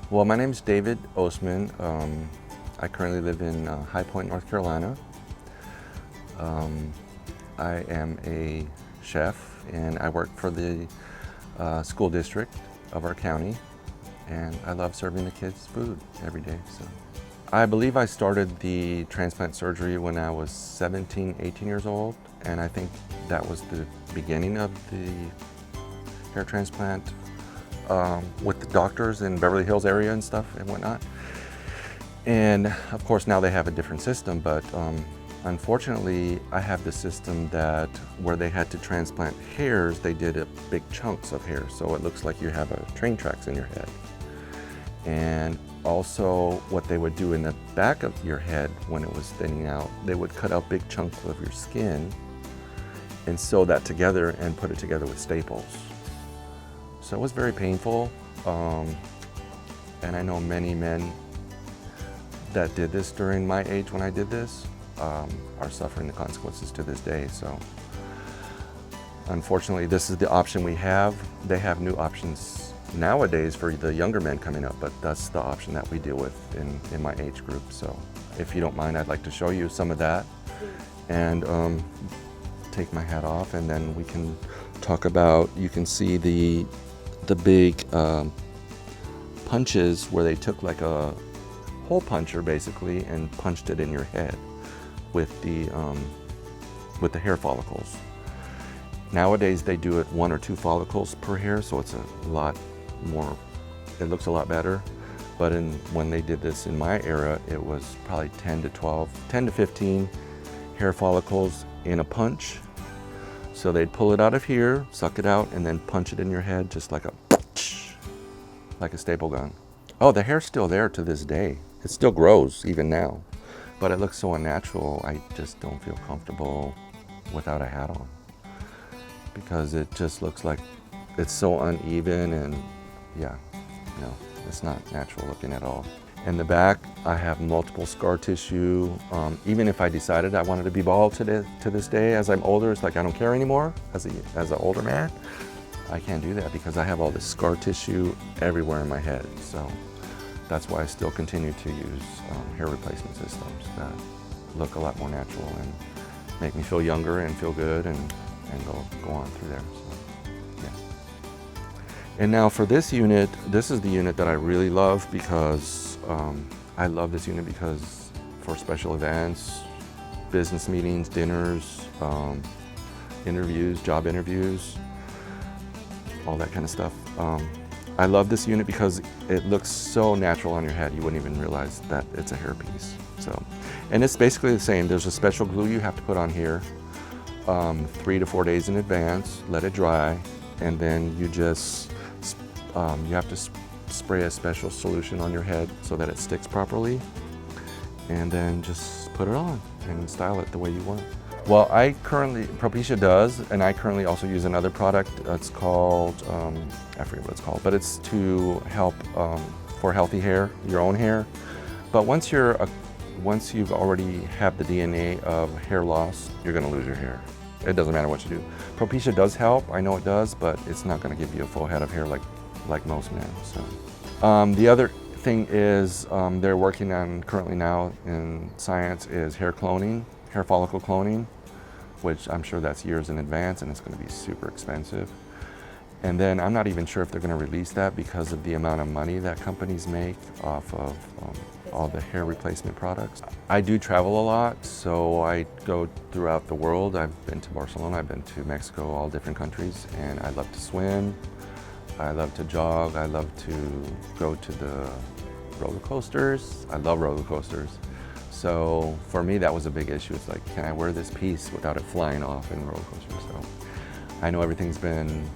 Well, my name's David Osman. I currently live in High Point, North Carolina. Um, I am a chef and I work for the school district of our county, and I love serving the kids food every day. So, I believe I started the transplant surgery when I was 17, 18 years old, and I think that was the beginning of the hair transplant with the doctors in Beverly Hills area and stuff and whatnot. And of course now they have a different system, but unfortunately I have the system that where they had to transplant hairs, they did big chunks of hair, so it looks like you have train tracks in your head. And also what they would do in the back of your head when it was thinning out, they would cut out big chunks of your skin and sew that together and put it together with staples. So it was very painful, and I know many men that did this during my age when I did this are suffering the consequences to this day. So unfortunately, this is the option we have. They have new options nowadays for the younger men coming up, but that's the option that we deal with in my age group. So if you don't mind, I'd like to show you some of that and take my hat off, and then we can talk about, you can see the big punches where they took like a hole puncher basically and punched it in your head with the hair follicles. Nowadays they do it 1 or 2 follicles per hair, so it's a lot more, it looks a lot better. But when they did this in my era, it was probably 10 to 15 hair follicles in a punch. So they'd pull it out of here, suck it out, and then punch it in your head just like a staple gun. Oh, the hair's still there to this day. It still grows even now, but it looks so unnatural. I just don't feel comfortable without a hat on because it just looks like it's so uneven, and yeah, no, it's not natural looking at all. In the back, I have multiple scar tissue. Even if I decided I wanted to be bald to this day, as I'm older, it's like I don't care anymore. As an older man, I can't do that because I have all this scar tissue everywhere in my head. So that's why I still continue to use hair replacement systems that look a lot more natural and make me feel younger and feel good and go on through there. So, yeah. And now for this unit, this is the unit that I really love because I love this unit because for special events, business meetings, dinners, interviews, job interviews, all that kind of stuff. I love this unit because it looks so natural on your head, you wouldn't even realize that it's a hairpiece. So, and it's basically the same. There's a special glue you have to put on here 3 to 4 days in advance, let it dry, and then you just, you have to spray a special solution on your head so that it sticks properly, and then just put it on and style it the way you want. Well, Propecia does, and I currently also use another product that's called, I forget what it's called, but it's to help for healthy hair, your own hair. But once you've already have the DNA of hair loss, you're gonna lose your hair. It doesn't matter what you do. Propecia does help, I know it does, but it's not gonna give you a full head of hair like most men. So, the other thing is they're working on currently now in science is hair cloning, hair follicle cloning, which I'm sure that's years in advance and it's going to be super expensive. And then I'm not even sure if they're going to release that because of the amount of money that companies make off of all the hair replacement products. I do travel a lot, so I go throughout the world. I've been to Barcelona, I've been to Mexico, all different countries, and I love to swim, I love to jog, I love to go to the roller coasters. I love roller coasters. So for me, that was a big issue. It's like, can I wear this piece without it flying off in the roller coaster? So I know everything's been,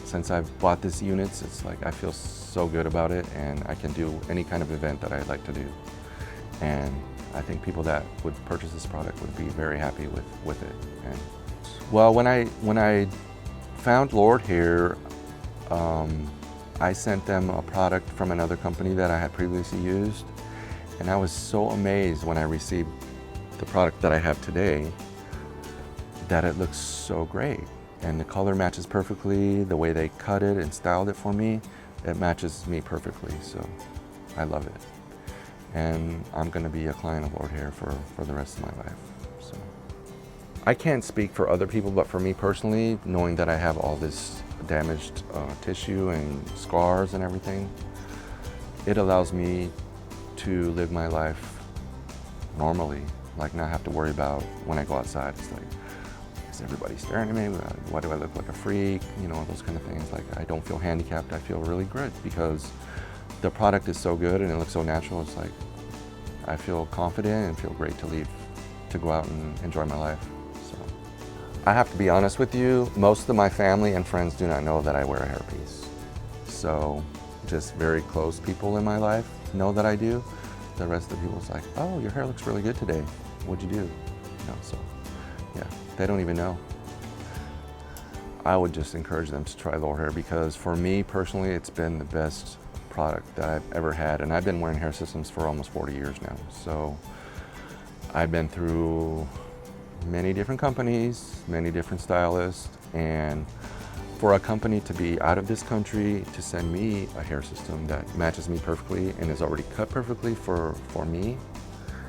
since I've bought this units, it's like I feel so good about it, and I can do any kind of event that I'd like to do. And I think people that would purchase this product would be very happy with it. And well, when I found Lordhair, I sent them a product from another company that I had previously used, and I was so amazed when I received the product that I have today that it looks so great. And the color matches perfectly, the way they cut it and styled it for me It matches me perfectly, so I love it. And I'm gonna be a client of Lordhair for the rest of my life, so. I can't speak for other people, but for me personally, knowing that I have all this damaged tissue and scars and everything, it allows me to live my life normally, like not have to worry about when I go outside. It's like, is everybody staring at me? Why do I look like a freak? You know, those kind of things. Like, I don't feel handicapped. I feel really good because the product is so good and it looks so natural. It's like, I feel confident and feel great to leave, to go out and enjoy my life. So, I have to be honest with you, most of my family and friends do not know that I wear a hairpiece. So, just very close people in my life know that I do. The rest of the people's like, oh, your hair looks really good today. What'd you do? You know, so, yeah, they don't even know. I would just encourage them to try Lordhair because for me personally, it's been the best product that I've ever had. And I've been wearing hair systems for almost 40 years now. So I've been through many different companies, many different stylists, and for a company to be out of this country to send me a hair system that matches me perfectly and is already cut perfectly for me,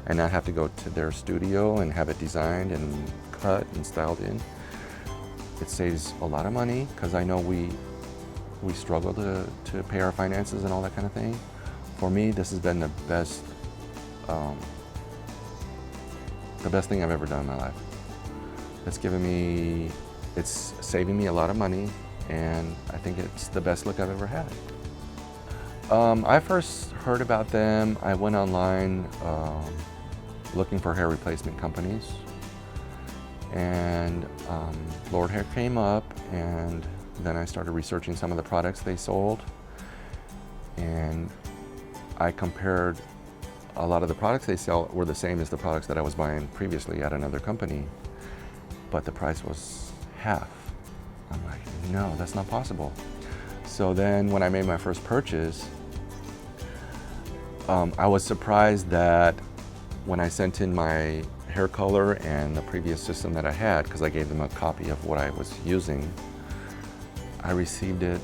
and not have to go to their studio and have it designed and cut and styled in, it saves a lot of money because I know we struggle to pay our finances and all that kind of thing. For me, this has been the best thing I've ever done in my life. It's saving me a lot of money, and I think it's the best look I've ever had. I first heard about them, I went online looking for hair replacement companies, and Lordhair came up, and then I started researching some of the products they sold, and I compared a lot of the products they sell were the same as the products that I was buying previously at another company, but the price was half. I'm like, no, that's not possible. So then when I made my first purchase, I was surprised that when I sent in my hair color and the previous system that I had, because I gave them a copy of what I was using, I received it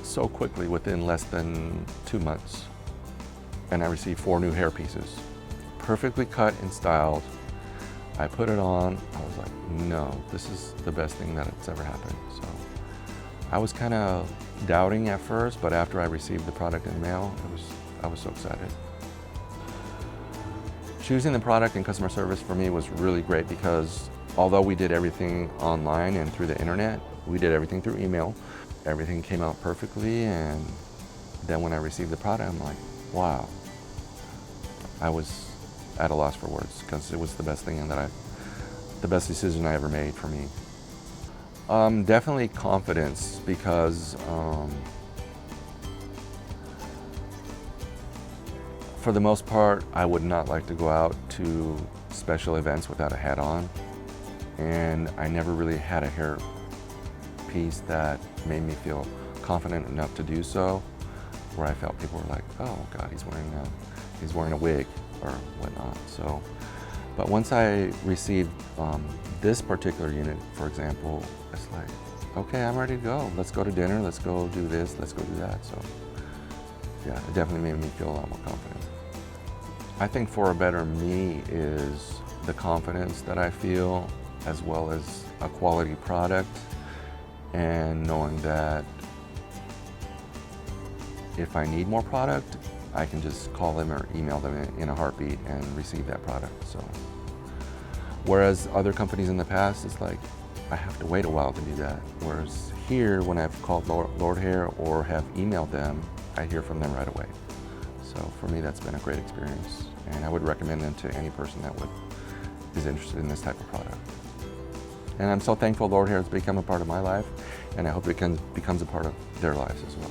so quickly within less than 2 months. And I received 4 new hair pieces, perfectly cut and styled. I put it on, I was like, no, this is the best thing that's ever happened. So I was kind of doubting at first, but after I received the product in the mail, I was so excited. Choosing the product and customer service for me was really great because although we did everything online and through the internet, we did everything through email. Everything came out perfectly, and then when I received the product, I'm like, wow. I was at a loss for words because it was the best thing the best decision I ever made for me. Definitely confidence because for the most part, I would not like to go out to special events without a hat on, and I never really had a hair piece that made me feel confident enough to do so, where I felt people were like, oh God, he's wearing a wig or whatnot. So, but once I received this particular unit, for example, it's like, okay, I'm ready to go. Let's go to dinner, let's go do this, let's go do that. So yeah, it definitely made me feel a lot more confident. I think for a better me is the confidence that I feel, as well as a quality product, and knowing that if I need more product, I can just call them or email them in a heartbeat and receive that product. So, whereas other companies in the past, it's like I have to wait a while to do that. Whereas here, when I've called Lordhair or have emailed them, I hear from them right away. So for me, that's been a great experience, and I would recommend them to any person that is interested in this type of product. And I'm so thankful Lordhair has become a part of my life, and I hope it becomes a part of their lives as well.